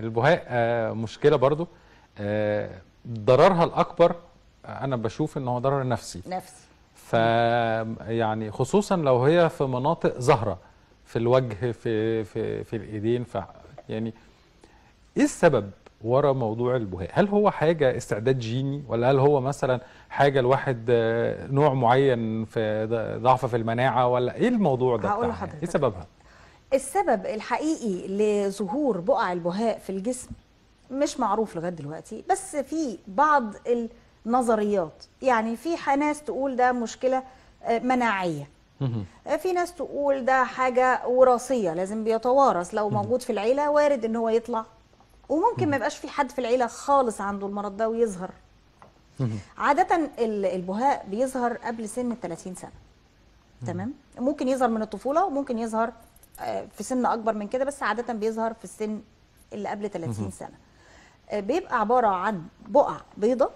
البهاء مشكلة برضو. ضررها الأكبر أنا بشوف إن هو ضرر نفسي. يعني خصوصا لو هي في مناطق ظاهرة، في الوجه، في الإيدين. يعني إيه السبب ورا موضوع البهاء؟ هل هو حاجة استعداد جيني، ولا هل هو مثلا حاجة الواحد نوع معين في ضعف في المناعة، ولا إيه الموضوع ده؟ هقول لحضرتك إيه سببها؟ السبب الحقيقي لظهور بقع البهاء في الجسم مش معروف لغايه دلوقتي، بس في بعض النظريات. يعني في ناس تقول ده مشكله مناعيه، في ناس تقول ده حاجه وراثيه لازم بيتوارث، لو موجود في العيله وارد ان هو يطلع، وممكن ما يبقاش في حد في العيله خالص عنده المرض ده ويظهر. عاده البهاء بيظهر قبل سن 30 سنه. تمام، ممكن يظهر من الطفوله وممكن يظهر في سن اكبر من كده، بس عاده بيظهر في السن اللي قبل 30 سنه. بيبقى عباره عن بقع بيضة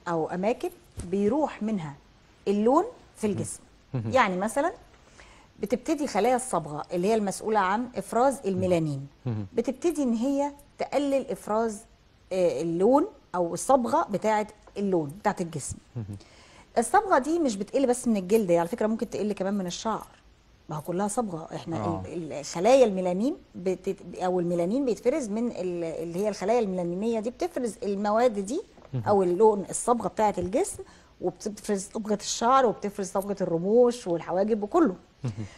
او اماكن بيروح منها اللون في الجسم. يعني مثلا بتبتدي خلايا الصبغه اللي هي المسؤوله عن افراز الميلانين، بتبتدي ان هي تقلل افراز اللون او الصبغه بتاعه اللون بتاعه الجسم. الصبغه دي مش بتقل بس من الجلد، على فكره ممكن تقل كمان من الشعر، ما هو كلها صبغه. احنا خلايا الميلانين او الميلانين بيتفرز من اللي هي الخلايا الميلانينيه دي، بتفرز المواد دي او اللون الصبغه بتاعه الجسم، وبتفرز صبغه الشعر، وبتفرز صبغه الرموش والحواجب وكله.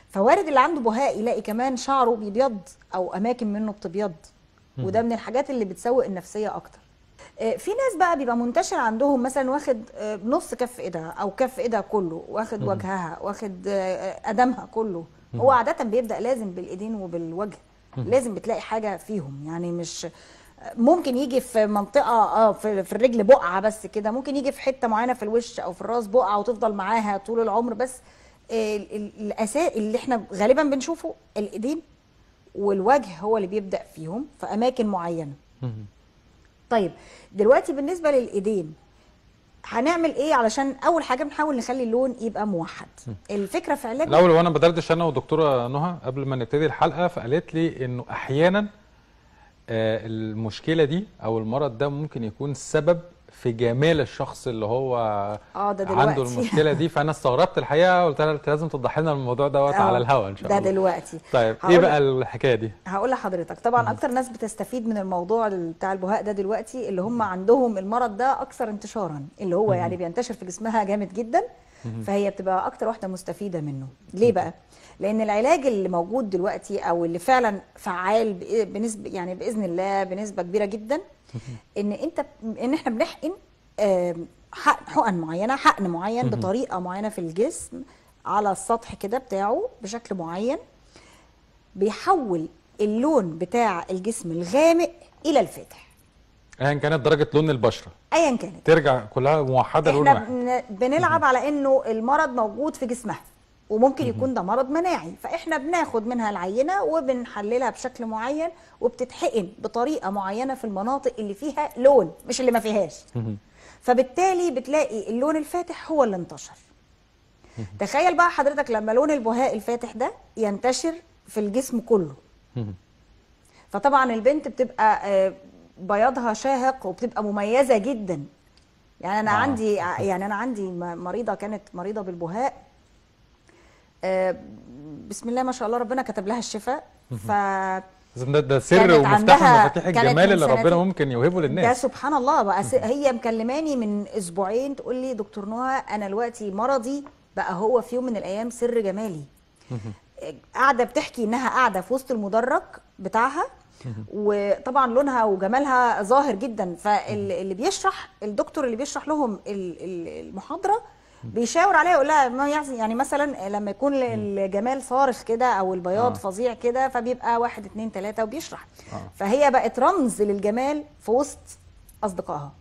فوارد اللي عنده بهاء يلاقي كمان شعره بيبيض او اماكن منه بتبيض، وده من الحاجات اللي بتسوء النفسيه اكتر. في ناس بقى بيبقى منتشر عندهم مثلا واخد نص كف ايدها او كف ايدها كله، واخد وجهها، واخد قدمها كله. هو عاده بيبدا لازم بالايدين وبالوجه، لازم بتلاقي حاجه فيهم. يعني مش ممكن يجي في منطقه في الرجل بقعه بس كده، ممكن يجي في حته معينه في الوش او في الراس بقعه وتفضل معاها طول العمر. بس الاساس اللي احنا غالبا بنشوفه الايدين والوجه هو اللي بيبدا فيهم في اماكن معينه. طيب دلوقتي بالنسبه للايدين هنعمل ايه؟ علشان اول حاجه بنحاول نخلي اللون يبقى موحد. الفكره في علاج الاول، وانا بدردش انا ودكتوره نهى قبل ما نبتدي الحلقه، فقالت لي انه احيانا المشكله دي او المرض ده ممكن يكون سبب في جمال الشخص اللي هو ده عنده المشكله دي. فانا استغربت الحقيقه، قلت لها لازم توضح لنا الموضوع دوت على الهواء ان شاء الله. ده دلوقتي طيب ايه بقى الحكايه دي؟ هقول لحضرتك. طبعا اكتر ناس بتستفيد من الموضوع بتاع البهاء ده دلوقتي اللي هم عندهم المرض ده اكثر انتشارا، اللي هو يعني بينتشر في جسمها جامد جدا، فهي بتبقى اكتر واحده مستفيده منه. ليه بقى؟ لان العلاج اللي موجود دلوقتي او اللي فعلا فعال بنسبه، يعني باذن الله بنسبه كبيره جدا، ان احنا بنحقن حقن معينه، حقن معين بطريقه معينه في الجسم على السطح كده بتاعه بشكل معين، بيحول اللون بتاع الجسم الغامق الى الفاتح، ايا كانت درجه لون البشره، ايا كانت ترجع كلها موحده لون واحد. احنا بنلعب على انه المرض موجود في جسمها، وممكن يكون ده مرض مناعي، فاحنا بناخد منها العينه وبنحللها بشكل معين، وبتتحقن بطريقه معينه في المناطق اللي فيها لون مش اللي ما فيهاش. فبالتالي بتلاقي اللون الفاتح هو اللي انتشر. تخيل بقى حضرتك لما لون البهاء الفاتح ده ينتشر في الجسم كله، فطبعا البنت بتبقى بياضها شاهق وبتبقى مميزه جدا. يعني انا عندي مريضه كانت مريضه بالبهاء، بسم الله ما شاء الله ربنا كتب لها الشفاء. ده سر ومفتاح من مفاتيح الجمال اللي ربنا ممكن يوهبه للناس. ده سبحان الله بقى. هي مكلماني من اسبوعين تقول لي دكتور نهى انا دلوقتي مرضي بقى هو في يوم من الايام سر جمالي. قاعده بتحكي انها قاعده في وسط المدرج بتاعها، وطبعا لونها وجمالها ظاهر جدا. فاللي بيشرح الدكتور اللي بيشرح لهم المحاضره بيشاور عليها يقول لها يعني مثلا لما يكون الجمال صارخ كده او البياض فظيع كده، فبيبقى 1 2 3 وبيشرح. فهي بقت رمز للجمال في وسط اصدقائها.